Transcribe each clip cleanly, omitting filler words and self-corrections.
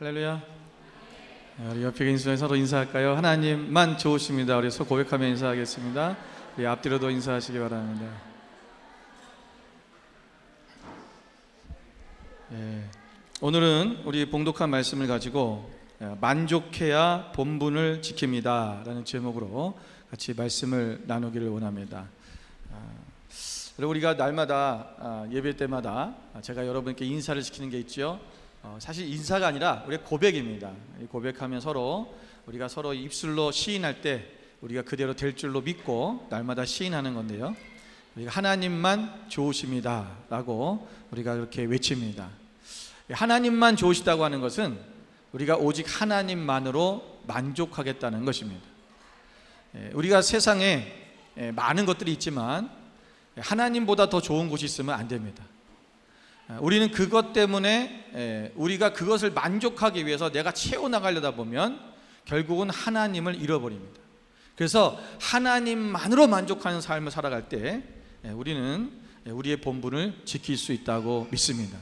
할렐루야. 우리 옆에 계신 분에 서로 인사할까요? 하나님만 좋으십니다. 우리 서로 고백하며 인사하겠습니다. 우리 앞뒤로도 인사하시기 바랍니다. 오늘은 우리 봉독한 말씀을 가지고 만족해야 본분을 지킵니다 라는 제목으로 같이 말씀을 나누기를 원합니다. 우리가 날마다 예배 때마다 제가 여러분께 인사를 시키는 게 있죠. 사실 인사가 아니라 우리의 고백입니다. 고백하면 서로 우리가 서로 입술로 시인할 때 우리가 그대로 될 줄로 믿고 날마다 시인하는 건데요, 우리가 하나님만 좋으십니다 라고 우리가 그렇게 외칩니다. 하나님만 좋으시다고 하는 것은 우리가 오직 하나님만으로 만족하겠다는 것입니다. 우리가 세상에 많은 것들이 있지만 하나님보다 더 좋은 곳이 있으면 안 됩니다. 우리는 그것 때문에 우리가 그것을 만족하기 위해서 내가 채워나가려다 보면 결국은 하나님을 잃어버립니다. 그래서 하나님만으로 만족하는 삶을 살아갈 때 우리는 우리의 본분을 지킬 수 있다고 믿습니다.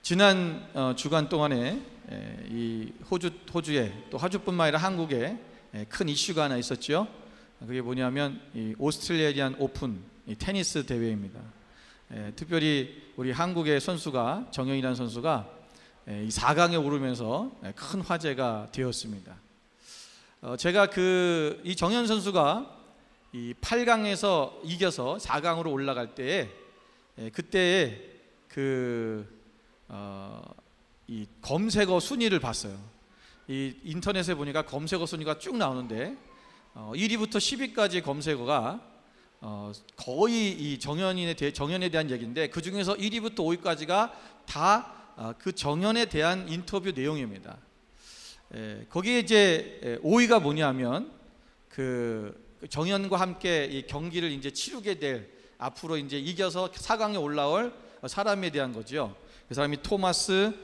지난 주간 동안에 이 호주에, 또 호주뿐만 아니라 한국에 큰 이슈가 하나 있었죠. 그게 뭐냐면 이 오스트레일리안 오픈 테니스 대회입니다. 특별히 우리 한국의 선수가, 정현이라는 선수가 이 4강에 오르면서 큰 화제가 되었습니다. 제가 이 정현 선수가 이 8강에서 이겨서 4강으로 올라갈 때에 그때에 이 검색어 순위를 봤어요. 이 인터넷에 보니까 검색어 순위가 쭉 나오는데 1위부터 10위까지 검색어가 거의 이 정현에 대한 얘기인데, 그 중에서 1위부터 5위까지가 다 그 정현에 대한 인터뷰 내용입니다. 거기에 이제 5위가 뭐냐면 그 정현과 함께 이 경기를 이제 치르게 될, 앞으로 이제 이겨서 4강에 올라올 사람에 대한 거죠. 그 사람이 토마스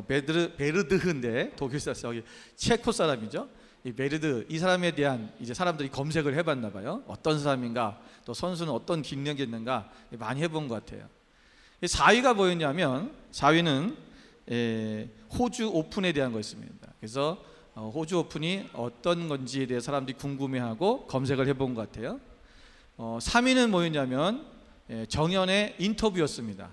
베르드흐인데, 독일 사람, 여기 체코 사람이죠. 이 베르드, 이 사람에 대한 이제 사람들이 검색을 해봤나 봐요. 어떤 사람인가, 또 선수는 어떤 기능이 있는가 많이 해본 것 같아요. 4위가 뭐였냐면, 4위는 호주 오픈에 대한 거였습니다. 그래서 호주 오픈이 어떤 건지에 대해 사람들이 궁금해하고 검색을 해본 것 같아요. 3위는 뭐였냐면 정현의 인터뷰였습니다.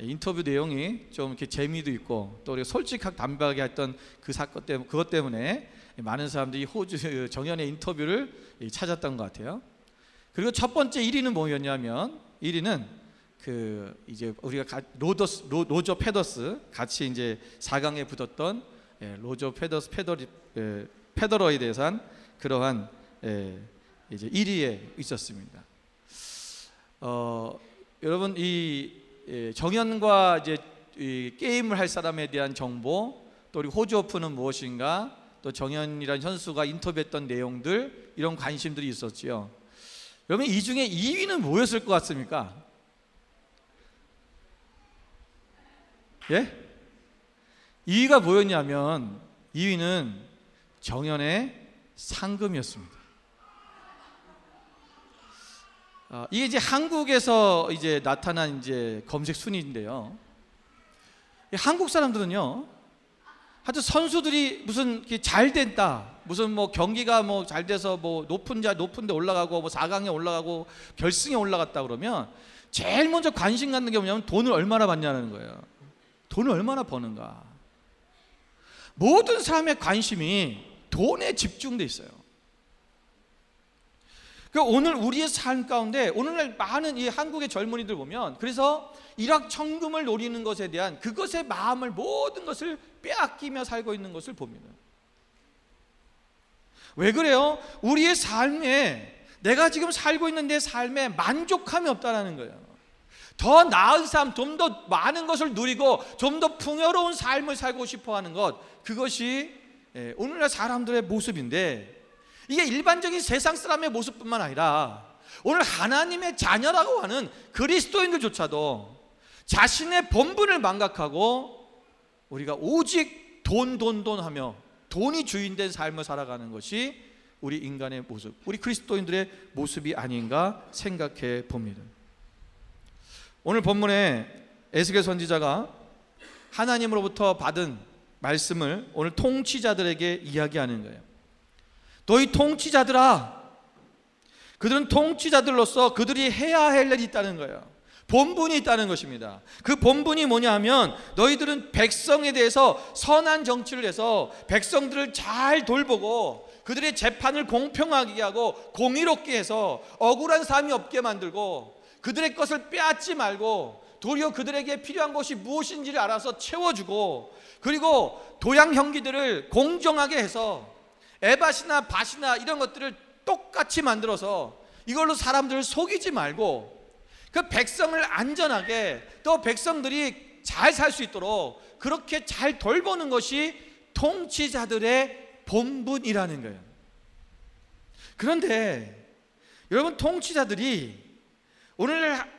인터뷰 내용이 좀 이렇게 재미도 있고 또 우리가 솔직하게 담백하게 했던 그 사건 때문에, 그것 때문에 많은 사람들이 정현의 인터뷰를 찾았던 것 같아요. 그리고 첫 번째 1위는 뭐였냐면, 1위는 이제 우리가 로저 페더스, 같이 이제 4강에 붙었던 로저 페더러에 대해서 그러한 이제 1위에 있었습니다. 여러분, 이 정현과 이제 이 게임을 할 사람에 대한 정보, 또 우리 호주 오픈은 무엇인가, 또 정현이라는 선수가 인터뷰했던 내용들, 이런 관심들이 있었지요. 여러분, 이 중에 2위는 뭐였을 것 같습니까? 예? 2위가 뭐였냐면, 2위는 정현의 상금이었습니다. 이게 이제 한국에서 이제 나타난 이제 검색 순위인데요, 한국 사람들은요, 하여튼 선수들이 무슨 잘 됐다, 무슨 뭐 경기가 뭐 잘 돼서 뭐 높은데 올라가고 뭐 4강에 올라가고 결승에 올라갔다 그러면 제일 먼저 관심 갖는 게 뭐냐면 돈을 얼마나 받냐는 거예요. 돈을 얼마나 버는가. 모든 사람의 관심이 돈에 집중돼 있어요. 오늘 우리의 삶 가운데, 오늘날 많은 이 한국의 젊은이들 보면, 그래서 일확천금을 노리는 것에 대한 그것의 마음을, 모든 것을 빼앗기며 살고 있는 것을 봅니다. 왜 그래요? 우리의 삶에, 내가 지금 살고 있는 내 삶에 만족함이 없다는 거예요. 더 나은 삶, 좀 더 많은 것을 누리고 좀 더 풍요로운 삶을 살고 싶어 하는 것, 그것이 오늘날 사람들의 모습인데, 이게 일반적인 세상 사람의 모습뿐만 아니라 오늘 하나님의 자녀라고 하는 그리스도인들조차도 자신의 본분을 망각하고 우리가 오직 돈 하며 돈이 주인된 삶을 살아가는 것이 우리 인간의 모습, 우리 그리스도인들의 모습이 아닌가 생각해 봅니다. 오늘 본문에 에스겔 선지자가 하나님으로부터 받은 말씀을 오늘 통치자들에게 이야기하는 거예요. 너희 통치자들아, 그들은 통치자들로서 그들이 해야 할 일이 있다는 거예요. 본분이 있다는 것입니다. 그 본분이 뭐냐 하면 너희들은 백성에 대해서 선한 정치를 해서 백성들을 잘 돌보고 그들의 재판을 공평하게 하고 공의롭게 해서 억울한 사람이 없게 만들고 그들의 것을 빼앗지 말고 도리어 그들에게 필요한 것이 무엇인지를 알아서 채워주고, 그리고 도양 형기들을 공정하게 해서 에바시나 밭이나 이런 것들을 똑같이 만들어서 이걸로 사람들을 속이지 말고 그 백성을 안전하게, 또 백성들이 잘 살 수 있도록 그렇게 잘 돌보는 것이 통치자들의 본분이라는 거예요. 그런데 여러분, 통치자들이 오늘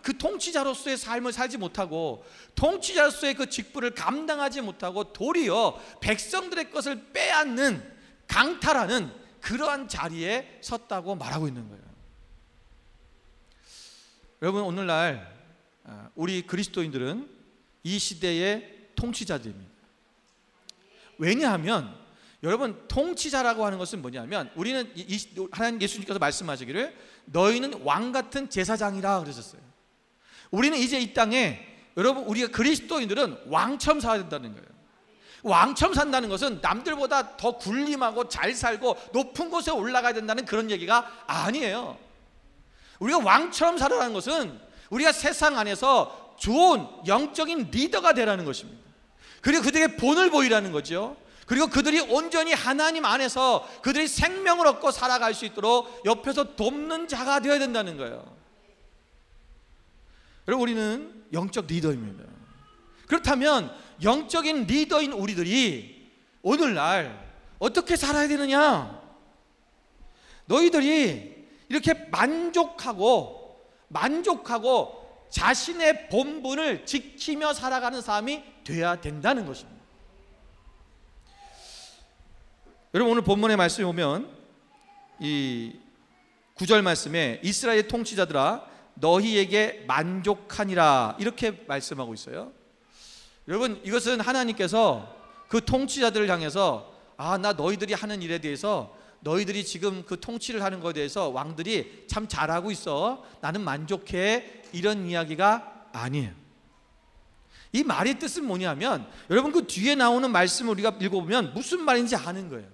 그 통치자로서의 삶을 살지 못하고 통치자로서의 그 직분을 감당하지 못하고 도리어 백성들의 것을 빼앗는, 강탈하는 그러한 자리에 섰다고 말하고 있는 거예요. 여러분, 오늘날 우리 그리스도인들은 이 시대의 통치자들입니다. 왜냐하면 여러분, 통치자라고 하는 것은 뭐냐면 우리는 하나님 예수님께서 말씀하시기를 너희는 왕같은 제사장이라 그러셨어요. 우리는 이제 이 땅에, 여러분, 우리가 그리스도인들은 왕처럼 살아야 된다는 거예요. 왕처럼 산다는 것은 남들보다 더 군림하고 잘 살고 높은 곳에 올라가야 된다는 그런 얘기가 아니에요. 우리가 왕처럼 살아가는 것은 우리가 세상 안에서 좋은 영적인 리더가 되라는 것입니다. 그리고 그들에게 본을 보이라는 거죠. 그리고 그들이 온전히 하나님 안에서 그들이 생명을 얻고 살아갈 수 있도록 옆에서 돕는 자가 되어야 된다는 거예요. 여러분, 우리는 영적 리더입니다. 그렇다면 영적인 리더인 우리들이 오늘날 어떻게 살아야 되느냐? 너희들이 이렇게 만족하고 자신의 본분을 지키며 살아가는 삶이 돼야 된다는 것입니다. 여러분, 오늘 본문의 말씀에 보면 이 9절 말씀에 이스라엘 통치자들아 너희에게 만족하니라 이렇게 말씀하고 있어요. 여러분, 이것은 하나님께서 그 통치자들을 향해서 나 너희들이 하는 일에 대해서, 너희들이 지금 그 통치를 하는 것에 대해서 왕들이 참 잘하고 있어, 나는 만족해, 이런 이야기가 아니에요. 이 말의 뜻은 뭐냐면 여러분, 그 뒤에 나오는 말씀을 우리가 읽어보면 무슨 말인지 아는 거예요.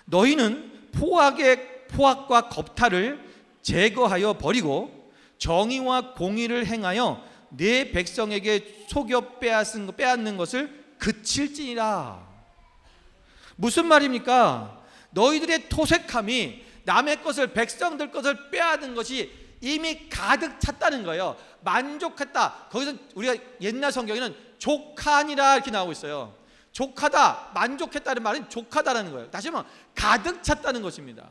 너희는 포악과 겁탈을 제거하여 버리고 정의와 공의를 행하여 내 백성에게 속여 빼앗는 것을 그칠지니라. 무슨 말입니까? 너희들의 토색함이 남의 것을, 백성들 것을 빼앗는 것이 이미 가득 찼다는 거예요. 만족했다. 거기서 우리가 옛날 성경에는 족하니라 이렇게 나오고 있어요. 족하다, 만족했다는 말은 족하다라는 거예요. 다시 말하면 가득 찼다는 것입니다.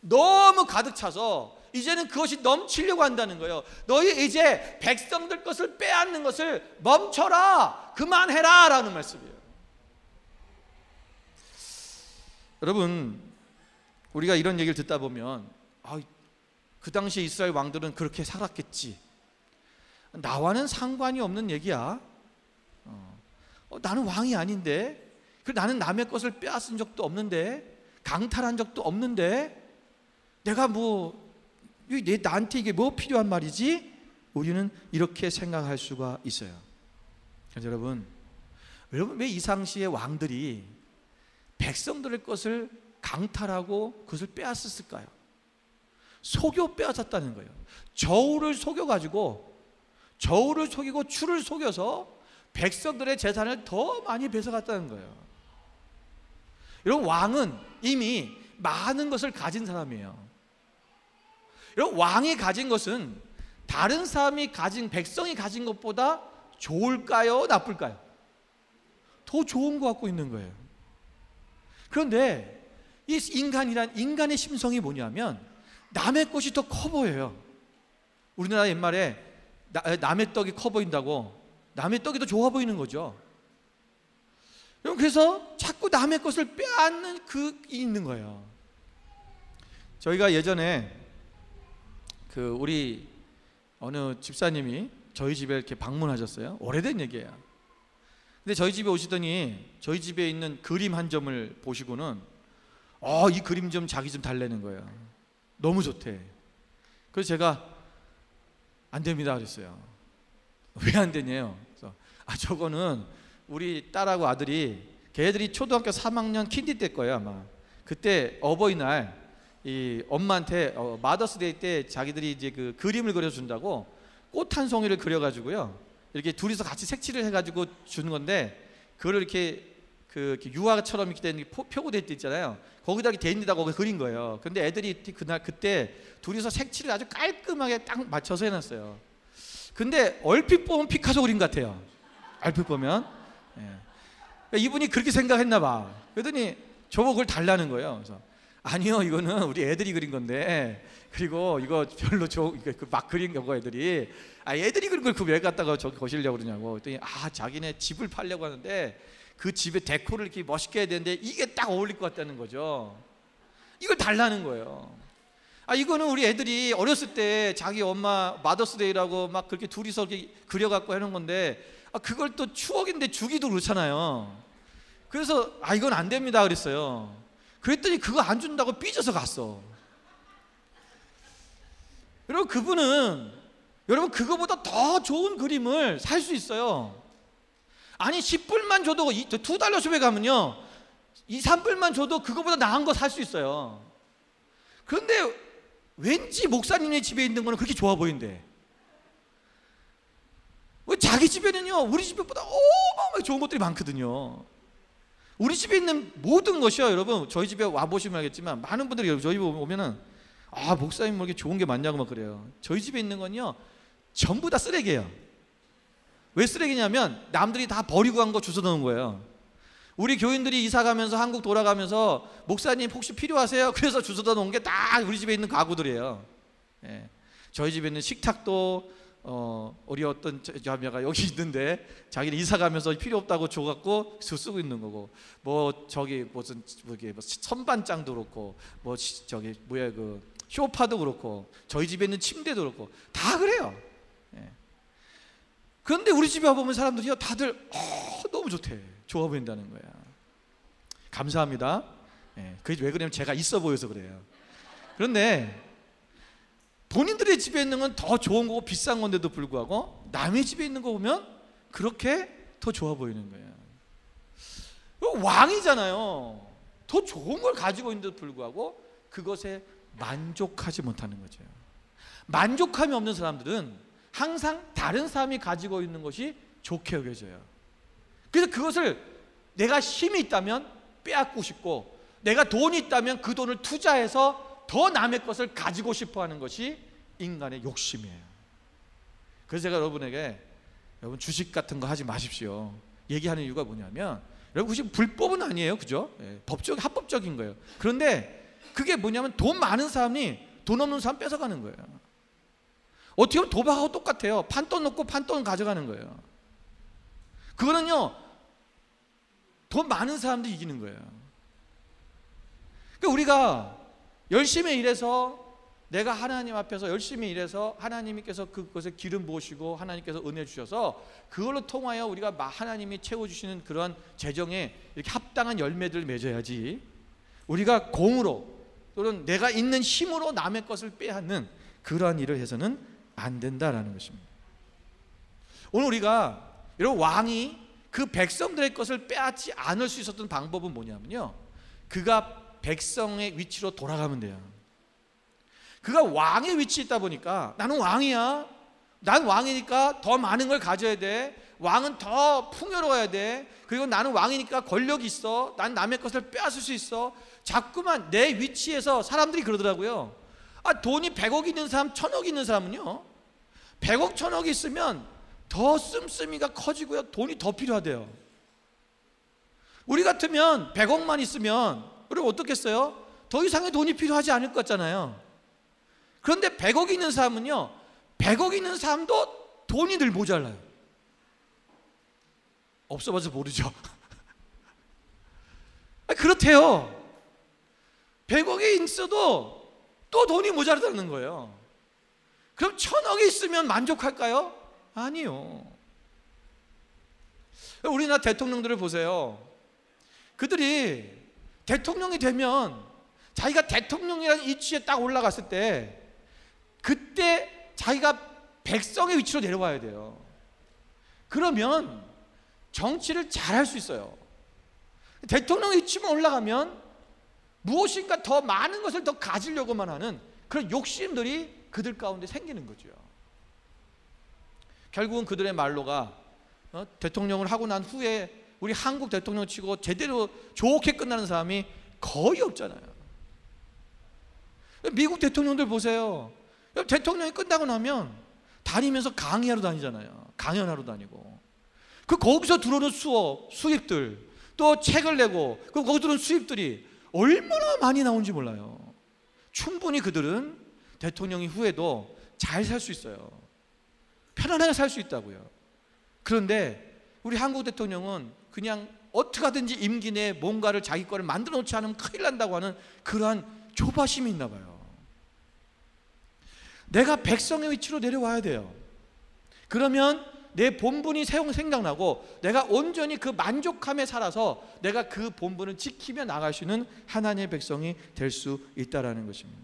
너무 가득 차서 이제는 그것이 넘치려고 한다는 거예요. 너희 이제 백성들 것을 빼앗는 것을 멈춰라, 그만해라 라는 말씀이에요. 여러분, 우리가 이런 얘기를 듣다 보면 그 당시 이스라엘 왕들은 그렇게 살았겠지, 나와는 상관이 없는 얘기야. 나는 왕이 아닌데, 나는 남의 것을 빼앗은 적도 없는데, 강탈한 적도 없는데, 내가 나한테 이게 뭐 필요한 말이지? 우리는 이렇게 생각할 수가 있어요. 그래서 여러분 왜 이 당시의 왕들이 백성들의 것을 강탈하고 그것을 빼앗았을까요? 속여 빼앗았다는 거예요. 저울을 속이고 추를 속여서 백성들의 재산을 더 많이 뺏어갔다는 거예요. 여러분, 왕은 이미 많은 것을 가진 사람이에요. 여러분, 왕이 가진 것은 다른 사람이 가진, 백성이 가진 것보다 좋을까요? 나쁠까요? 더 좋은 거 갖고 있는 거예요. 그런데 이 인간의 심성이 뭐냐면 남의 것이 더 커 보여요. 우리나라 옛말에 남의 떡이 커 보인다고, 남의 떡이 더 좋아 보이는 거죠. 그래서 자꾸 남의 것을 빼앗는 그게 있는 거예요. 저희가 예전에 우리 어느 집사님이 저희 집에 이렇게 방문하셨어요. 오래된 얘기예요. 근데 저희 집에 오시더니 저희 집에 있는 그림 한 점을 보시고는 이 그림 좀 자기 좀 달래는 거예요. 너무 좋대. 그래서 제가 안 됩니다 그랬어요. 왜 안 되냐요? 그래서 저거는 우리 딸하고 아들이 걔들이 초등학교 3학년 킨디 때 거예요 아마. 그때 어버이날 이 엄마한테 마더스데이 때 자기들이 이제 그 그림을 그려준다고 꽃 한 송이를 그려가지고요 이렇게 둘이서 같이 색칠을 해가지고 주는 건데, 그걸 이렇게 이렇게 유화처럼 이렇게 된 표고될 때 있잖아요. 거기다 이렇게 돼 있는다고 그린 거예요. 근데 애들이 그때 둘이서 색칠을 아주 깔끔하게 딱 맞춰서 해놨어요. 근데 얼핏 보면 피카소 그림 같아요. 얼핏 보면. 예. 이분이 그렇게 생각했나 봐. 그러더니 저거 그걸 달라는 거예요. 그래서 아니요, 이거는 우리 애들이 그린 건데, 그리고 이거 별로 막 그린 거고 애들이 애들이 그린 걸 그 왜 갖다가 저기 거시려고 그러냐고. 그랬더니 자기네 집을 팔려고 하는데 그 집에 데코를 이렇게 멋있게 해야 되는데 이게 딱 어울릴 것 같다는 거죠. 이걸 달라는 거예요. 이거는 우리 애들이 어렸을 때 자기 엄마 마더스데이라고 막 그렇게 둘이서 이렇게 그려갖고 해놓은 건데 그걸 또 추억인데 주기도 그렇잖아요. 그래서 이건 안 됩니다 그랬어요. 그랬더니 그거 안 준다고 삐져서 갔어. 여러분, 그분은 그거보다 더 좋은 그림을 살 수 있어요. 아니 10불만 줘도 $2숍에 가면요 2, 3불만 줘도 그거보다 나은 거 살 수 있어요. 그런데 왠지 목사님네 집에 있는 거는 그렇게 좋아 보이는데 왜 자기 집에는요 우리 집보다 어마어마하게 좋은 것들이 많거든요. 우리 집에 있는 모든 것이요, 여러분 저희 집에 와보시면 알겠지만 많은 분들이 저희 집에 오면은 목사님 뭐 이렇게 좋은 게 많냐고 막 그래요. 저희 집에 있는 건요 전부 다 쓰레기예요. 왜 쓰레기냐면 남들이 다 버리고 간 거 주워 넣은 거예요. 우리 교인들이 이사 가면서 한국 돌아가면서 목사님 혹시 필요하세요? 그래서 주워다 놓은 게 다 우리 집에 있는 가구들이에요. 예. 저희 집에 있는 식탁도 우리 어떤 자매가 여기 있는데 자기는 이사 가면서 필요 없다고 줘갖고 쓰고 있는 거고, 뭐 저기 무슨 선반장도 그렇고 뭐 저기 그 쇼파도 그렇고 저희 집에 있는 침대도 그렇고 다 그래요. 예. 그런데 우리 집에 와보면 사람들이요 다들 너무 좋대, 좋아 보인다는 거야. 감사합니다. 예. 그게 왜 그러냐면 제가 있어 보여서 그래요. 그런데 본인들의 집에 있는 건 더 좋은 거고 비싼 건데도 불구하고 남의 집에 있는 거 보면 그렇게 더 좋아 보이는 거예요. 왕이잖아요. 더 좋은 걸 가지고 있는데도 불구하고 그것에 만족하지 못하는 거죠. 만족함이 없는 사람들은 항상 다른 사람이 가지고 있는 것이 좋게 여겨져요. 그래서 그것을 내가 힘이 있다면 빼앗고 싶고, 내가 돈이 있다면 그 돈을 투자해서 더 남의 것을 가지고 싶어 하는 것이 인간의 욕심이에요. 그래서 제가 여러분에게 주식 같은 거 하지 마십시오 얘기하는 이유가 뭐냐면, 여러분 주식 불법은 아니에요, 그죠? 합법적인 거예요. 그런데 그게 뭐냐면 돈 많은 사람이 돈 없는 사람 뺏어가는 거예요. 어떻게 보면 도박하고 똑같아요. 판돈 넣고 판돈 가져가는 거예요. 그거는요 돈 많은 사람들이 이기는 거예요. 그러니까 우리가 열심히 일해서, 내가 하나님 앞에서 열심히 일해서 하나님께서 그것에 기름 부으시고 하나님께서 은혜 주셔서 그걸로 통하여 우리가 하나님이 채워주시는 그런 재정에 이렇게 합당한 열매들을 맺어야지, 우리가 공으로 또는 내가 있는 힘으로 남의 것을 빼앗는 그러한 일을 해서는 안 된다라는 것입니다. 오늘 우리가 여러분 왕이 그 백성들의 것을 빼앗지 않을 수 있었던 방법은 뭐냐면요, 그가 백성의 위치로 돌아가면 돼요. 그가 왕의 위치에 있다 보니까 나는 왕이야, 난 왕이니까 더 많은 걸 가져야 돼, 왕은 더 풍요로워야 돼, 그리고 나는 왕이니까 권력이 있어, 난 남의 것을 빼앗을 수 있어. 자꾸만 내 위치에서 사람들이 그러더라고요. 돈이 100억 있는 사람, 1000억 있는 사람은요 100억 1000억이 있으면 더 씀씀이가 커지고요 돈이 더 필요하대요. 우리 같으면 100억만 있으면 우리 어떻겠어요? 더 이상의 돈이 필요하지 않을 것 같잖아요. 그런데 100억 있는 사람은요 100억 있는 사람도 돈이 늘 모자라요. 없어봐서 모르죠. 그렇대요. 100억이 있어도 또 돈이 모자라다는 거예요. 그럼 1000억이 있으면 만족할까요? 아니요. 우리나라 대통령들을 보세요. 그들이 대통령이 되면 자기가 대통령이라는 위치에 딱 올라갔을 때 그때 자기가 백성의 위치로 내려와야 돼요. 그러면 정치를 잘할 수 있어요. 대통령 위치만 올라가면 무엇인가 더 많은 것을 더 가지려고만 하는 그런 욕심들이 그들 가운데 생기는 거죠. 결국은 그들의 말로가 대통령을 하고 난 후에 우리 한국 대통령 치고 제대로 좋게 끝나는 사람이 거의 없잖아요. 미국 대통령들 보세요. 대통령이 끝나고 나면 다니면서 강의하러 다니잖아요. 강연하러 다니고. 거기서 들어오는 수입들, 또 책을 내고 거기서 들어오는 수입들이 얼마나 많이 나오는지 몰라요. 충분히 그들은 대통령이 후에도 잘 살 수 있어요. 편안하게 살 수 있다고요. 그런데 우리 한국 대통령은 그냥 어떻게 하든지 임기 내에 뭔가를 자기 거를 만들어 놓지 않으면 큰일 난다고 하는 그러한 조바심이 있나 봐요. 내가 백성의 위치로 내려와야 돼요. 그러면 내 본분이 생각나고 내가 온전히 그 만족함에 살아서 내가 그 본분을 지키며 나갈 수 있는 하나님의 백성이 될 수 있다는 것입니다.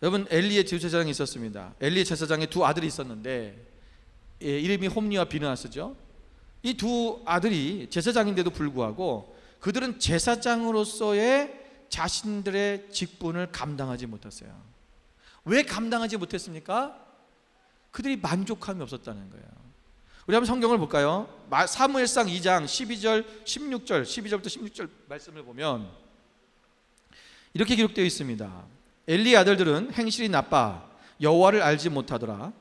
여러분, 엘리의 제사장이 있었습니다. 엘리의 제사장에 두 아들이 있었는데 이름이 홈니와 비느하스죠. 이 두 아들이 제사장인데도 불구하고 그들은 제사장으로서의 자신들의 직분을 감당하지 못했어요. 왜 감당하지 못했습니까? 그들이 만족함이 없었다는 거예요. 우리 한번 성경을 볼까요? 사무엘상 2장 12절, 16절, 12절부터 16절 말씀을 보면 이렇게 기록되어 있습니다. 엘리의 아들들은 행실이 나빠 여호와를 알지 못하더라.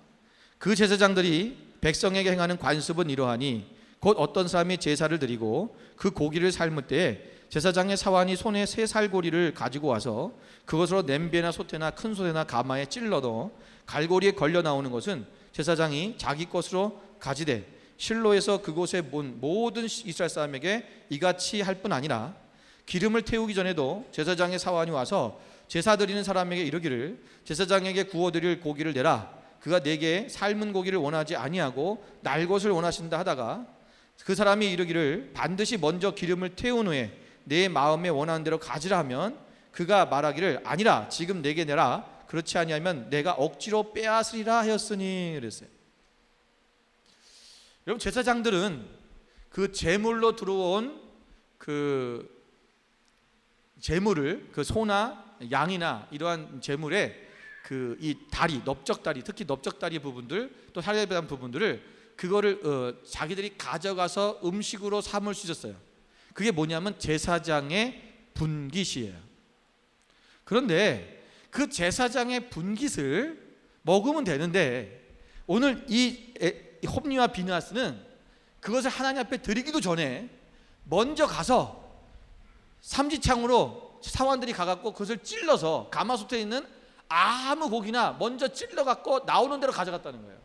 그 제사장들이 백성에게 행하는 관습은 이러하니 곧 어떤 사람이 제사를 드리고 그 고기를 삶을 때에 제사장의 사환이 손에 새 살고리를 가지고 와서 그것으로 냄비나 솥에나 큰 솥에나 가마에 찔러 넣어 갈고리에 걸려 나오는 것은 제사장이 자기 것으로 가지되 실로에서 그곳에 본 모든 이스라엘 사람에게 이같이 할 뿐 아니라 기름을 태우기 전에도 제사장의 사환이 와서 제사 드리는 사람에게 이르기를 제사장에게 구워드릴 고기를 내라. 그가 내게 삶은 고기를 원하지 아니하고 날 것을 원하신다 하다가 그 사람이 이르기를 반드시 먼저 기름을 태운 후에 내 마음에 원하는 대로 가지라 하면 그가 말하기를 아니라 지금 내게 내라. 그렇지 아니하면 내가 억지로 빼앗으리라 하였으니 그랬어요. 여러분, 제사장들은 그 제물로 들어온 그 제물을 그 소나 양이나 이러한 제물에 그 이 다리, 넓적다리, 특히 넓적다리 부분들 또 살에대한 부분들을 그거를 자기들이 가져가서 음식으로 삼을 수 있었어요. 그게 뭐냐면 제사장의 분깃이에요. 그런데 그 제사장의 분깃을 먹으면 되는데 오늘 이 홈니와 비느하스는 그것을 하나님 앞에 드리기도 전에 먼저 가서 삼지창으로 사환들이 가갖고 그것을 찔러서 가마솥에 있는 아무 고기나 먼저 찔러갖고 나오는 대로 가져갔다는 거예요.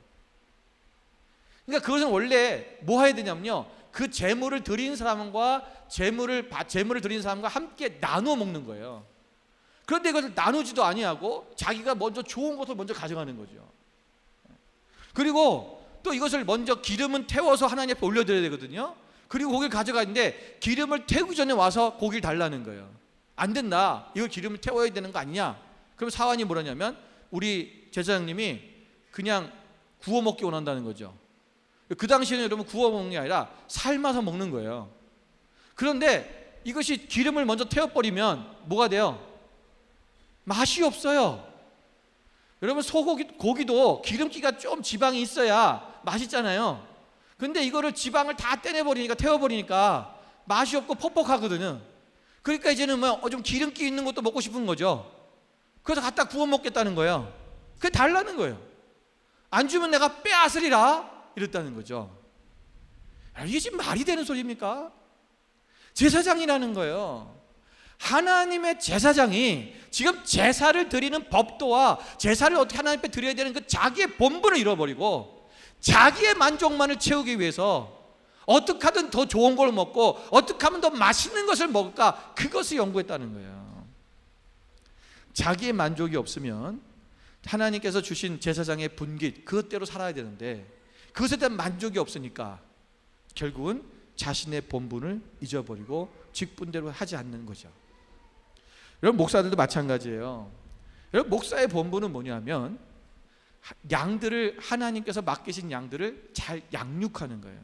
그러니까 그것은 원래 뭐 해야 되냐면요, 그 제물을 드린 사람과 제물을 드린 사람과 함께 나누어 먹는 거예요. 그런데 이것을 나누지도 아니하고 자기가 먼저 좋은 것을 먼저 가져가는 거죠. 그리고 또 이것을 먼저 기름은 태워서 하나님 앞에 올려드려야 되거든요. 그리고 고기를 가져가는데 기름을 태우기 전에 와서 고기를 달라는 거예요. 안 된다, 이걸 기름을 태워야 되는 거 아니냐. 그럼 사환이 뭐라냐면 우리 제사장님이 그냥 구워 먹기 원한다는 거죠. 그 당시에는 여러분 구워 먹는 게 아니라 삶아서 먹는 거예요. 그런데 이것이 기름을 먼저 태워버리면 뭐가 돼요? 맛이 없어요. 여러분, 고기도 기름기가 좀 지방이 있어야 맛있잖아요. 근데 이거를 지방을 다 떼내버리니까, 태워버리니까 맛이 없고 퍽퍽하거든요. 그러니까 이제는 좀 기름기 있는 것도 먹고 싶은 거죠. 그래서 갖다 구워 먹겠다는 거예요. 그게 달라는 거예요. 안 주면 내가 빼앗으리라 이랬다는 거죠. 이게 지금 말이 되는 소리입니까? 제사장이라는 거예요. 하나님의 제사장이 지금 제사를 드리는 법도와 제사를 어떻게 하나님 앞에 드려야 되는 그 자기의 본분을 잃어버리고 자기의 만족만을 채우기 위해서 어떻게 하든 더 좋은 걸 먹고 어떻게 하면 더 맛있는 것을 먹을까, 그것을 연구했다는 거예요. 자기의 만족이 없으면 하나님께서 주신 제사장의 분깃 그것대로 살아야 되는데 그것에 대한 만족이 없으니까 결국은 자신의 본분을 잊어버리고 직분대로 하지 않는 거죠. 여러분, 목사들도 마찬가지예요. 여러분, 목사의 본분은 뭐냐면 양들을, 하나님께서 맡기신 양들을 잘 양육하는 거예요.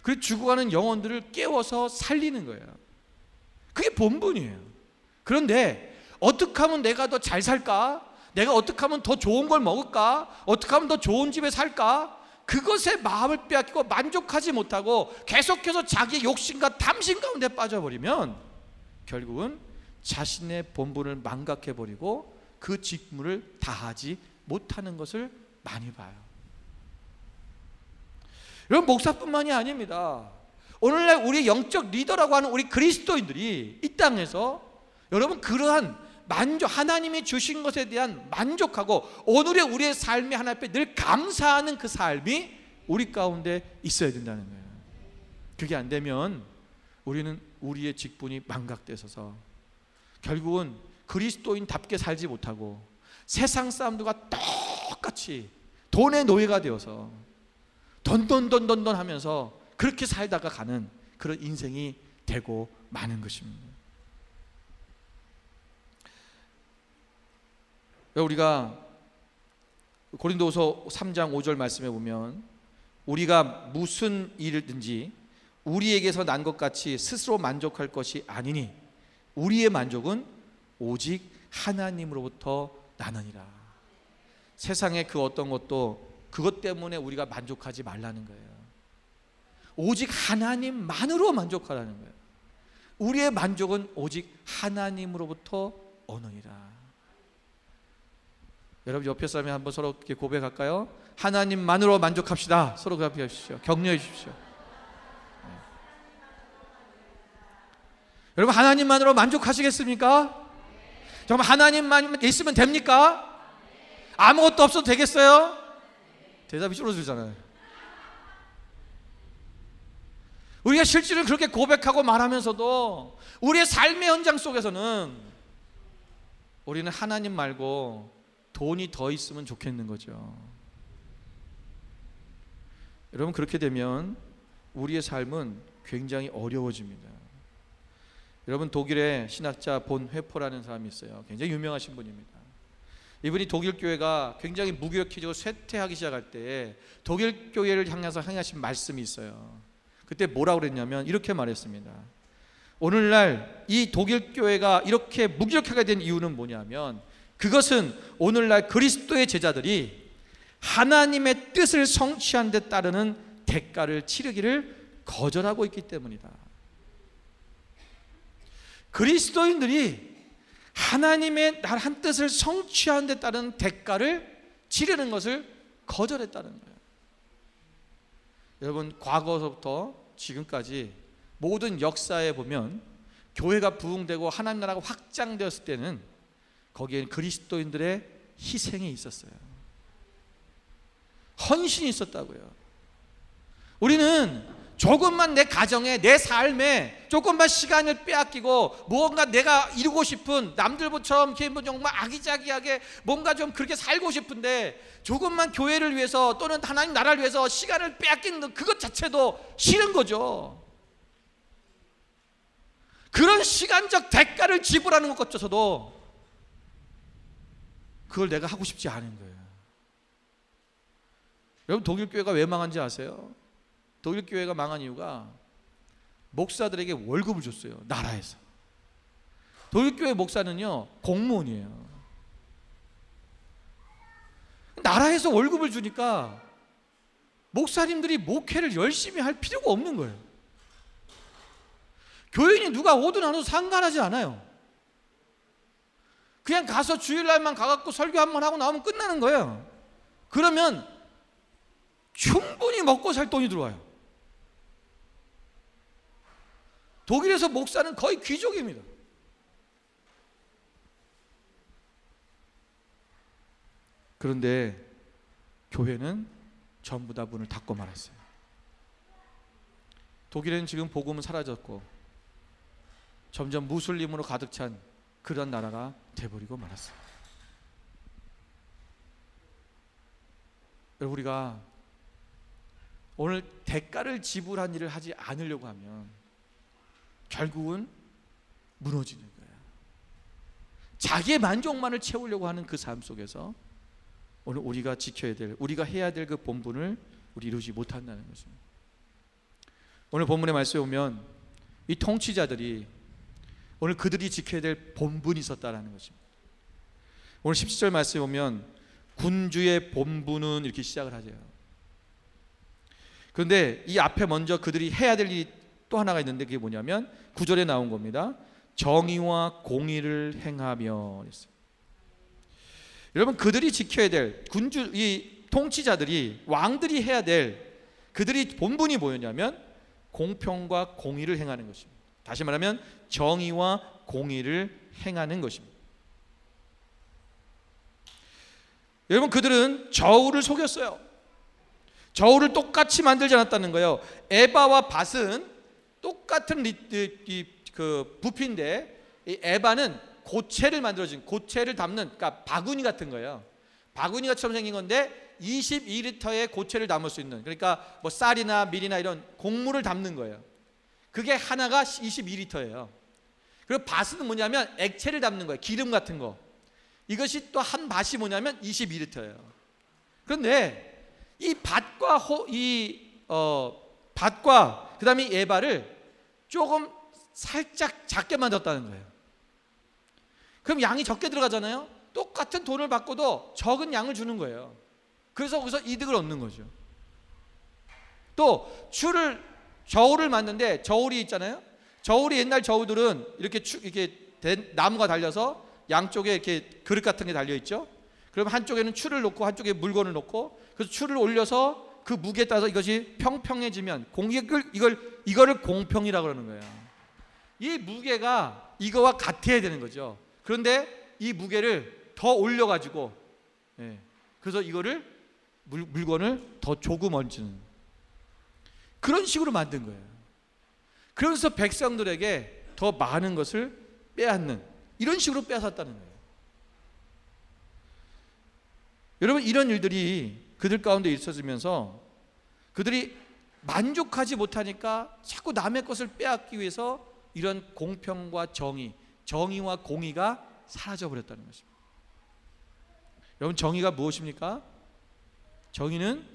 그리고 죽어가는 영혼들을 깨워서 살리는 거예요. 그게 본분이에요. 그런데 어떻게 하면 내가 더 잘 살까? 내가 어떻게 하면 더 좋은 걸 먹을까? 어떻게 하면 더 좋은 집에 살까? 그것에 마음을 빼앗기고 만족하지 못하고 계속해서 자기의 욕심과 탐심 가운데 빠져버리면 결국은 자신의 본분을 망각해버리고 그 직무를 다하지 못하는 것을 많이 봐요. 여러분, 목사뿐만이 아닙니다. 오늘날 우리 영적 리더라고 하는 우리 그리스도인들이 이 땅에서 여러분 그러한 하나님이 주신 것에 대한 만족하고 오늘의 우리의 삶이 하나님 앞에 늘 감사하는 그 삶이 우리 가운데 있어야 된다는 거예요. 그게 안 되면 우리는 우리의 직분이 망각되어서 결국은 그리스도인답게 살지 못하고 세상 사람들과 똑같이 돈의 노예가 되어서 돈 하면서 그렇게 살다가 가는 그런 인생이 되고 마는 것입니다. 우리가 고린도후서 3장 5절 말씀에 보면 우리가 무슨 일이든지 우리에게서 난 것 같이 스스로 만족할 것이 아니니 우리의 만족은 오직 하나님으로부터 나느니라. 세상의 그 어떤 것도 그것 때문에 우리가 만족하지 말라는 거예요. 오직 하나님만으로 만족하라는 거예요. 우리의 만족은 오직 하나님으로부터 오느니라. 여러분, 옆에 사람이 한번 서로 이렇게 고백할까요? 하나님만으로 만족합시다. 서로 고백하십시오. 격려해 주십시오. 네. 여러분, 하나님만으로 만족하시겠습니까? 정말 하나님만 있으면 됩니까? 아무것도 없어도 되겠어요? 대답이 줄어들잖아요. 우리가 실제로 그렇게 고백하고 말하면서도 우리의 삶의 현장 속에서는 우리는 하나님 말고 돈이 더 있으면 좋겠는 거죠. 여러분, 그렇게 되면 우리의 삶은 굉장히 어려워집니다. 여러분, 독일의 신학자 본 회포라는 사람이 있어요. 굉장히 유명하신 분입니다. 이분이 독일 교회가 굉장히 무기력해지고 쇠퇴하기 시작할 때 독일 교회를 향해서 하신 말씀이 있어요. 그때 뭐라고 그랬냐면 이렇게 말했습니다. 오늘날 이 독일 교회가 이렇게 무기력하게 된 이유는 뭐냐면 그것은 오늘날 그리스도의 제자들이 하나님의 뜻을 성취하는 데 따르는 대가를 치르기를 거절하고 있기 때문이다. 그리스도인들이 하나님의 한 뜻을 성취하는 데 따른 대가를 치르는 것을 거절했다는 거예요. 여러분, 과거서부터 지금까지 모든 역사에 보면 교회가 부흥되고 하나님 나라가 확장되었을 때는 거기에는 그리스도인들의 희생이 있었어요. 헌신이 있었다고요. 우리는 조금만 내 가정에, 내 삶에 조금만 시간을 빼앗기고 무언가 내가 이루고 싶은 남들처럼 정말 아기자기하게 뭔가 좀 그렇게 살고 싶은데 조금만 교회를 위해서 또는 하나님 나라를 위해서 시간을 빼앗기는 그것 자체도 싫은 거죠. 그런 시간적 대가를 지불하는 것조차도 그걸 내가 하고 싶지 않은 거예요. 여러분, 독일 교회가 왜 망한지 아세요? 독일 교회가 망한 이유가 목사들에게 월급을 줬어요. 나라에서. 독일 교회 목사는요, 공무원이에요. 나라에서 월급을 주니까 목사님들이 목회를 열심히 할 필요가 없는 거예요. 교인이 누가 오든 안 오든 상관하지 않아요. 그냥 가서 주일날만 가갖고 설교 한번 하고 나오면 끝나는 거예요. 그러면 충분히 먹고 살 돈이 들어와요. 독일에서 목사는 거의 귀족입니다. 그런데 교회는 전부 다 문을 닫고 말았어요. 독일에는 지금 복음은 사라졌고 점점 무슬림으로 가득 찬 그런 나라가 돼버리고 말았어요. 우리가 오늘 대가를 지불한 일을 하지 않으려고 하면 결국은 무너지는 거예요. 자기의 만족만을 채우려고 하는 그 삶 속에서 오늘 우리가 지켜야 될, 우리가 해야 될 그 본분을 우리 이루지 못한다는 것입니다. 오늘 본문의 말씀에 보면 이 통치자들이 오늘 그들이 지켜야 될 본분이 있었다는 것입니다. 오늘 17절 말씀에 보면 군주의 본분은 이렇게 시작을 하죠. 그런데 이 앞에 먼저 그들이 해야 될 일이 또 하나가 있는데 그게 뭐냐면 9절에 나온 겁니다. 정의와 공의를 행하며 했어요. 여러분, 그들이 지켜야 될 군주, 이 통치자들이, 왕들이 해야 될 그들이 본분이 뭐였냐면 공평과 공의를 행하는 것입니다. 다시 말하면 정의와 공의를 행하는 것입니다. 여러분, 그들은 저울을 속였어요. 저울을 똑같이 만들지 않았다는 거예요. 에바와 밧은 똑같은 그 부피인데, 이 에바는 고체를 만들어진, 고체를 담는, 그러니까 바구니 같은 거예요. 바구니가처럼 생긴 건데 22리터의 고체를 담을 수 있는, 그러니까 뭐 쌀이나 밀이나 이런 곡물을 담는 거예요. 그게 하나가 22리터예요. 그리고 밧은 뭐냐면 액체를 담는 거예요. 기름 같은 거. 이것이 또 한 밧이 뭐냐면 22리터예요. 그런데 이 밧과 그다음에 이 에바를 조금 살짝 작게 만들었다는 거예요. 그럼 양이 적게 들어가잖아요. 똑같은 돈을 받고도 적은 양을 주는 거예요. 그래서 거기서 이득을 얻는 거죠. 또 저울을 만드는데, 저울이 있잖아요. 저울이, 옛날 저울들은 이렇게 나무가 달려서 양쪽에 이렇게 그릇 같은 게 달려 있죠. 그럼 한쪽에는 추를 놓고 한쪽에 물건을 놓고, 그래서 추를 올려서 그 무게에 따라서 이것이 평평해지면 이거를 공평이라고 그러는 거예요. 이 무게가 이거와 같아야 되는 거죠. 그런데 이 무게를 더 올려가지고, 그래서 이거를 물건을 더 조금 얹는 그런 식으로 만든 거예요. 그래서 백성들에게 더 많은 것을 빼앗는, 이런 식으로 빼앗았다는 거예요. 여러분, 이런 일들이 그들 가운데 있어지면서 그들이 만족하지 못하니까 자꾸 남의 것을 빼앗기 위해서 이런 공평과 정의와 공의가 사라져버렸다는 것입니다. 여러분, 정의가 무엇입니까? 정의는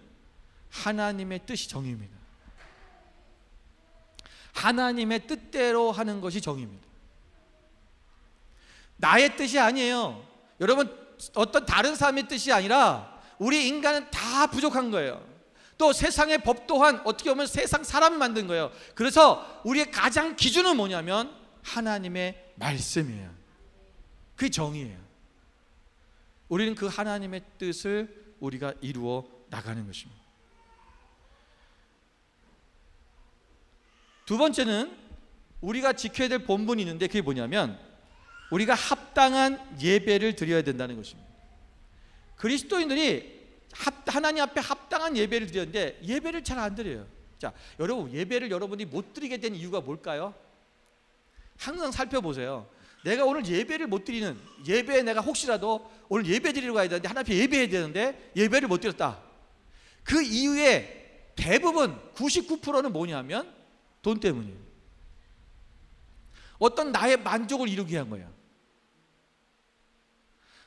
하나님의 뜻이 정의입니다. 하나님의 뜻대로 하는 것이 정의입니다. 나의 뜻이 아니에요. 여러분, 어떤 다른 사람의 뜻이 아니라 우리 인간은 다 부족한 거예요. 또 세상의 법 또한 어떻게 보면 세상 사람이 만든 거예요. 그래서 우리의 가장 기준은 뭐냐면 하나님의 말씀이에요. 그게 정의예요. 우리는 그 하나님의 뜻을 우리가 이루어 나가는 것입니다. 두 번째는 우리가 지켜야 될 본분이 있는데, 그게 뭐냐면 우리가 합당한 예배를 드려야 된다는 것입니다. 그리스도인들이 하나님 앞에 합당한 예배를 드렸는데 예배를 잘 안 드려요. 자, 여러분, 예배를 여러분이 못 드리게 된 이유가 뭘까요? 항상 살펴보세요. 내가 오늘 예배를 못 드리는, 예배에 내가 혹시라도 오늘 예배 드리러 가야 되는데, 하나님 앞에 예배해야 되는데 예배를 못 드렸다. 그 이유의 대부분 99%는 뭐냐면 돈 때문이에요. 어떤 나의 만족을 이루기 위한 거예요.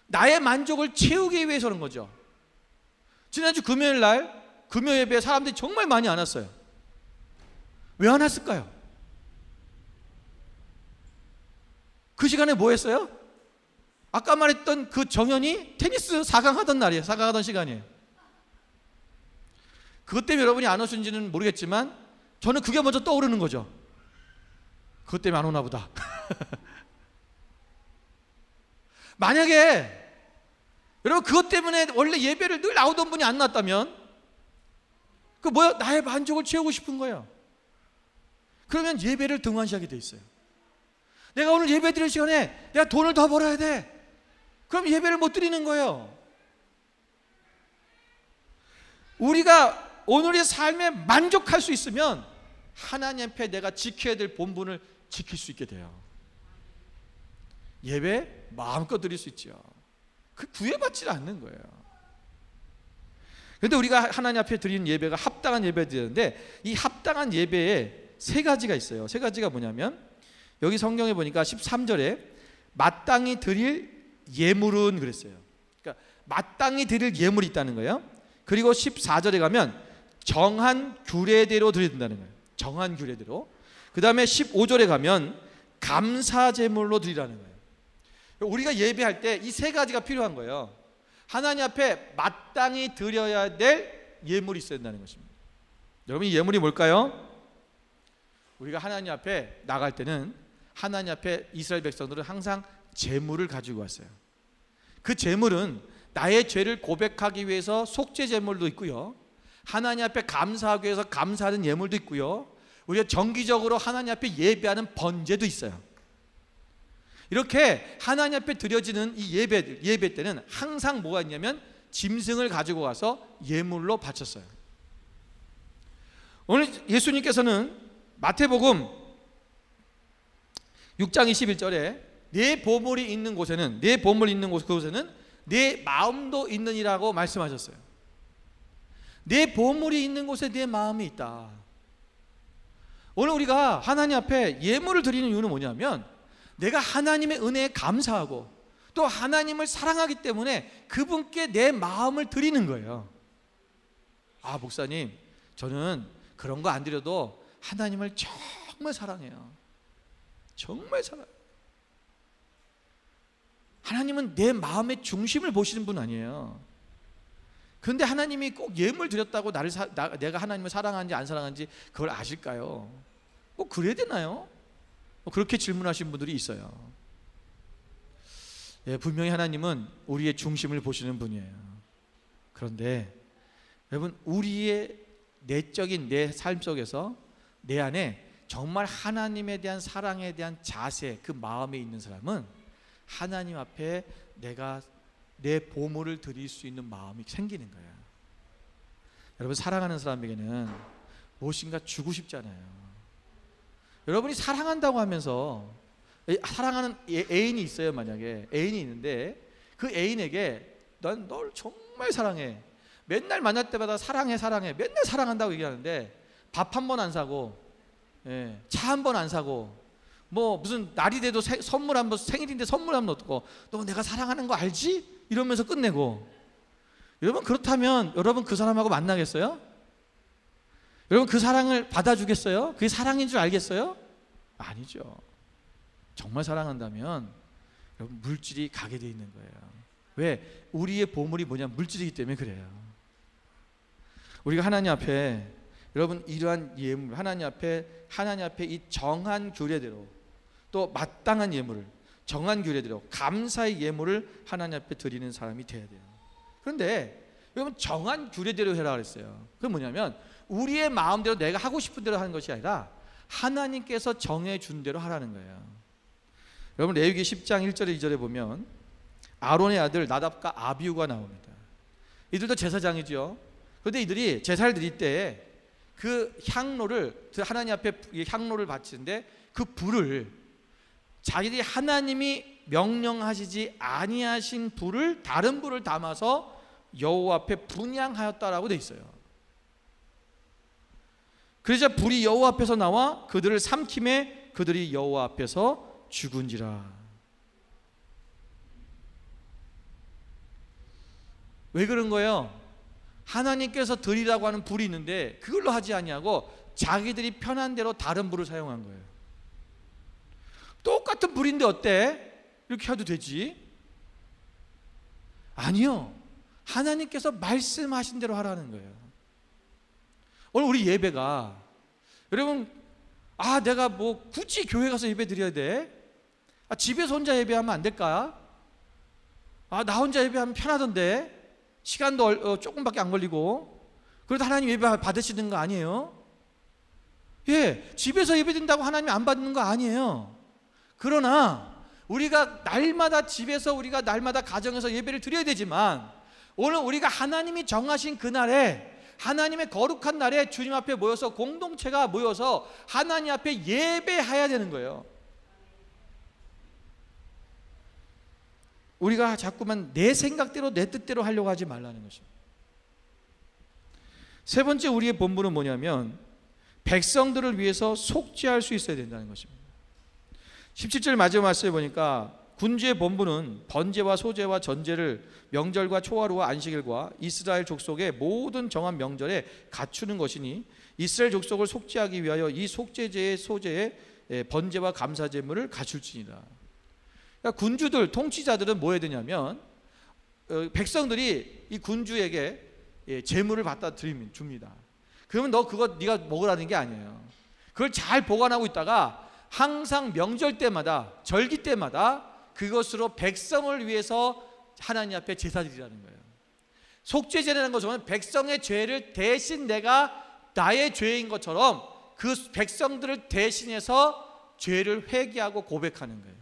나의 만족을 채우기 위해서 그런 거죠. 지난주 금요일 날 금요 예배에 사람들이 정말 많이 안 왔어요. 왜 안 왔을까요? 그 시간에 뭐 했어요? 아까 말했던 그 정현이 테니스 4강 하던 날이에요. 4강 하던 시간이에요. 그것 때문에 여러분이 안 오신지는 모르겠지만 저는 그게 먼저 떠오르는 거죠. 그것 때문에 안 오나 보다. 만약에 여러분 그것 때문에 원래 예배를 늘 나오던 분이 안 났다면 그 뭐야? 나의 만족을 채우고 싶은 거예요. 그러면 예배를 등한시하게 돼 있어요. 내가 오늘 예배 드릴 시간에 내가 돈을 더 벌어야 돼. 그럼 예배를 못 드리는 거예요. 우리가 오늘의 삶에 만족할 수 있으면 하나님 앞에 내가 지켜야 될 본분을 지킬 수 있게 돼요. 예배 마음껏 드릴 수 있죠. 그 구애받지 않는 거예요. 그런데 우리가 하나님 앞에 드리는 예배가 합당한 예배 드리는데, 이 합당한 예배에 세 가지가 있어요. 세 가지가 뭐냐면, 여기 성경에 보니까 13절에 마땅히 드릴 예물은 그랬어요. 그러니까 마땅히 드릴 예물이 있다는 거예요. 그리고 14절에 가면 정한 규례대로 드려야 된다는 거예요. 정한 규례대로. 그 다음에 15절에 가면 감사 제물로 드리라는 거예요. 우리가 예배할 때 이 세 가지가 필요한 거예요. 하나님 앞에 마땅히 드려야 될 예물이 있어야 된다는 것입니다. 여러분, 이 예물이 뭘까요? 우리가 하나님 앞에 나갈 때는, 하나님 앞에 이스라엘 백성들은 항상 제물을 가지고 왔어요. 그 제물은 나의 죄를 고백하기 위해서 속죄 제물도 있고요, 하나님 앞에 감사하기 위해서 감사하는 예물도 있고요, 우리가 정기적으로 하나님 앞에 예배하는 번제도 있어요. 이렇게 하나님 앞에 드려지는 이 예배 때는 항상 뭐가 있냐면 짐승을 가지고 와서 예물로 바쳤어요. 오늘 예수님께서는 마태복음 6장 21절에 내 보물이 있는 곳에는, 내 보물이 있는 그곳에는 내 마음도 있느니라고 말씀하셨어요. 내 보물이 있는 곳에 내 마음이 있다. 오늘 우리가 하나님 앞에 예물을 드리는 이유는 뭐냐면, 내가 하나님의 은혜에 감사하고 또 하나님을 사랑하기 때문에 그분께 내 마음을 드리는 거예요. 아, 목사님, 저는 그런 거 안 드려도 하나님을 정말 사랑해요. 정말 사랑해요. 하나님은 내 마음의 중심을 보시는 분 아니에요. 그런데 하나님이 꼭 예물 드렸다고 내가 하나님을 사랑하는지 안 사랑하는지 그걸 아실까요? 꼭 그래야 되나요? 그렇게 질문하신 분들이 있어요. 예, 분명히 하나님은 우리의 중심을 보시는 분이에요. 그런데 여러분, 우리의 내적인 내 삶 속에서 내 안에 정말 하나님에 대한 사랑에 대한 자세, 그 마음에 있는 사람은 하나님 앞에 내가 내 보물을 드릴 수 있는 마음이 생기는 거예요. 여러분, 사랑하는 사람에게는 무엇인가 주고 싶잖아요. 여러분이 사랑한다고 하면서, 사랑하는 애인이 있어요. 만약에 애인이 있는데 그 애인에게 난 널 정말 사랑해, 맨날 만날 때마다 사랑해 사랑해, 맨날 사랑한다고 얘기하는데 밥 한 번 안 사고, 차 한 번 안 사고, 뭐 무슨 날이 돼도 선물 한 번, 생일인데 선물 한 번 얻고, 너 내가 사랑하는 거 알지? 이러면서 끝내고. 여러분, 그렇다면 여러분 그 사람하고 만나겠어요? 여러분, 그 사랑을 받아주겠어요? 그게 사랑인 줄 알겠어요? 아니죠. 정말 사랑한다면 여러분, 물질이 가게 돼 있는 거예요. 왜? 우리의 보물이 뭐냐? 물질이기 때문에 그래요. 우리가 하나님 앞에, 여러분, 이러한 예물, 하나님 앞에 이 정한 규례대로, 또 마땅한 예물을, 정한 규례대로 감사의 예물을 하나님 앞에 드리는 사람이 돼야 돼요. 그런데 여러분, 정한 규례대로 해라 그랬어요. 그게 뭐냐면 우리의 마음대로 내가 하고 싶은 대로 하는 것이 아니라 하나님께서 정해준 대로 하라는 거예요. 여러분, 레위기 10장 1절에 2절에 보면 아론의 아들 나답과 아비후가 나옵니다. 이들도 제사장이죠. 그런데 이들이 제사를 드릴 때 그 향로를, 하나님 앞에 향로를 바치는데 그 불을, 자기들이 하나님이 명령하시지 아니하신 불을, 다른 불을 담아서 여호와 앞에 분향하였다라고 되어 있어요. 그러자 불이 여호와 앞에서 나와 그들을 삼킴에 그들이 여호와 앞에서 죽은지라. 왜 그런 거예요? 하나님께서 드리라고 하는 불이 있는데 그걸로 하지 아니하고 자기들이 편한 대로 다른 불을 사용한 거예요. 똑같은 불인데 어때? 이렇게 해도 되지? 아니요. 하나님께서 말씀하신 대로 하라는 거예요. 오늘 우리 예배가, 여러분, 내가 뭐 굳이 교회 가서 예배 드려야 돼? 집에서 혼자 예배하면 안 될까? 나 혼자 예배하면 편하던데, 시간도 조금밖에 안 걸리고, 그래도 하나님 예배 받으시는 거 아니에요? 예, 집에서 예배 드린다고 하나님 안 받는 거 아니에요. 그러나 우리가 날마다 집에서, 우리가 날마다 가정에서 예배를 드려야 되지만, 오늘 우리가 하나님이 정하신 그날에, 하나님의 거룩한 날에 주님 앞에 모여서, 공동체가 모여서 하나님 앞에 예배해야 되는 거예요. 우리가 자꾸만 내 생각대로, 내 뜻대로 하려고 하지 말라는 것입니다. 세 번째 우리의 본분은 뭐냐면 백성들을 위해서 속죄할 수 있어야 된다는 것입니다. 17절 마지막 말씀에 보니까 군주의 본분은 번제와 소제와 전제를 명절과 초하루와 안식일과 이스라엘 족속의 모든 정한 명절에 갖추는 것이니 이스라엘 족속을 속죄하기 위하여 이 속죄제의 소제에 번제와 감사제물을 갖출지니라. 그러니까 군주들, 통치자들은 뭐 해야 되냐면 백성들이 이 군주에게 제물을 갖다 줍니다. 그러면 너 그거 네가 먹으라는 게 아니에요. 그걸 잘 보관하고 있다가 항상 명절 때마다, 절기 때마다 그것으로 백성을 위해서 하나님 앞에 제사 드리라는 거예요. 속죄제라는 것은 백성의 죄를 대신 내가 나의 죄인 것처럼 그 백성들을 대신해서 죄를 회개하고 고백하는 거예요.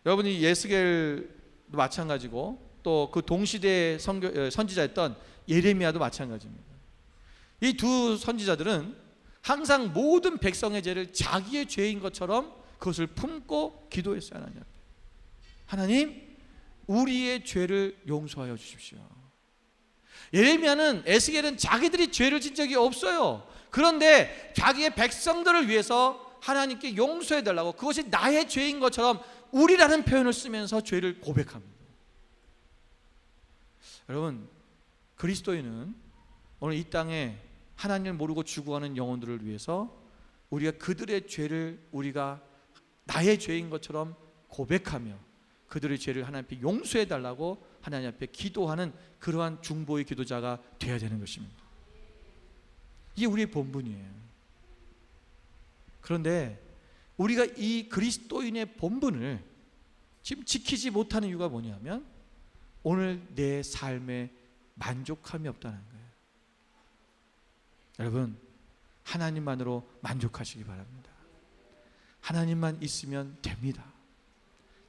여러분이 예스겔도 마찬가지고 또 그 동시대의 선지자였던 예레미야도 마찬가지입니다. 이 두 선지자들은 항상 모든 백성의 죄를 자기의 죄인 것처럼 그것을 품고 기도했어요. 하나님 앞에. 하나님, 우리의 죄를 용서하여 주십시오. 예레미야는, 에스겔은 자기들이 죄를 진 적이 없어요. 그런데 자기의 백성들을 위해서 하나님께 용서해 달라고, 그것이 나의 죄인 것처럼 우리라는 표현을 쓰면서 죄를 고백합니다. 여러분, 그리스도인은 오늘 이 땅에 하나님을 모르고 죽어가는 영혼들을 위해서 우리가 그들의 죄를 우리가 나의 죄인 것처럼 고백하며 그들의 죄를 하나님 앞에 용서해 달라고 하나님 앞에 기도하는 그러한 중보의 기도자가 되어야 되는 것입니다. 이게 우리의 본분이에요. 그런데 우리가 이 그리스도인의 본분을 지금 지키지 못하는 이유가 뭐냐면 오늘 내 삶에 만족함이 없다는 거예요. 여러분, 하나님만으로 만족하시기 바랍니다. 하나님만 있으면 됩니다.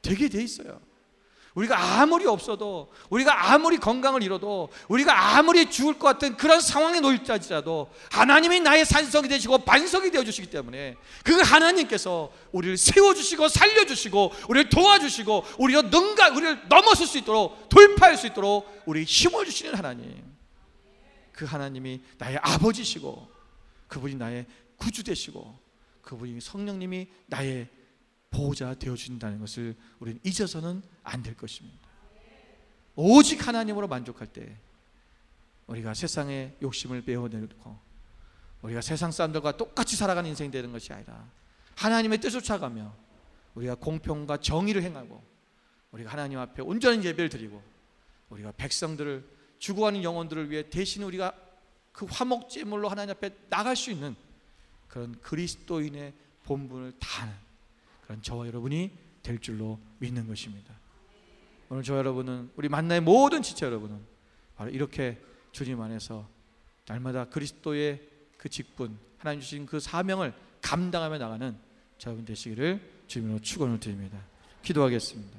되게 돼 있어요. 우리가 아무리 없어도, 우리가 아무리 건강을 잃어도, 우리가 아무리 죽을 것 같은 그런 상황에 놓일지라도 하나님이 나의 산성이 되시고 반석이 되어주시기 때문에 그 하나님께서 우리를 세워주시고 살려주시고 우리를 도와주시고 우리를 넘어설 수 있도록, 돌파할 수 있도록 우리 힘을 주시는 하나님, 그 하나님이 나의 아버지시고 그분이 나의 구주 되시고 그분이 성령님이 나의 보호자 되어주신다는 것을 우리는 잊어서는 안 될 것입니다. 오직 하나님으로 만족할 때 우리가 세상의 욕심을 빼어내고 우리가 세상 사람들과 똑같이 살아가는 인생이 되는 것이 아니라 하나님의 뜻을 쫓아가며 우리가 공평과 정의를 행하고 우리가 하나님 앞에 온전한 예배를 드리고 우리가 백성들을, 죽어가는 영혼들을 위해 대신 우리가 그 화목제물로 하나님 앞에 나갈 수 있는 그런 그리스도인의 본분을 다하는 그런 저와 여러분이 될 줄로 믿는 것입니다. 오늘 저와 여러분은, 우리 만나의 모든 지체 여러분은 바로 이렇게 주님 안에서 날마다 그리스도의 그 직분, 하나님 주신 그 사명을 감당하며 나가는 저 여러분 되시기를 주님으로 축원을 드립니다. 기도하겠습니다.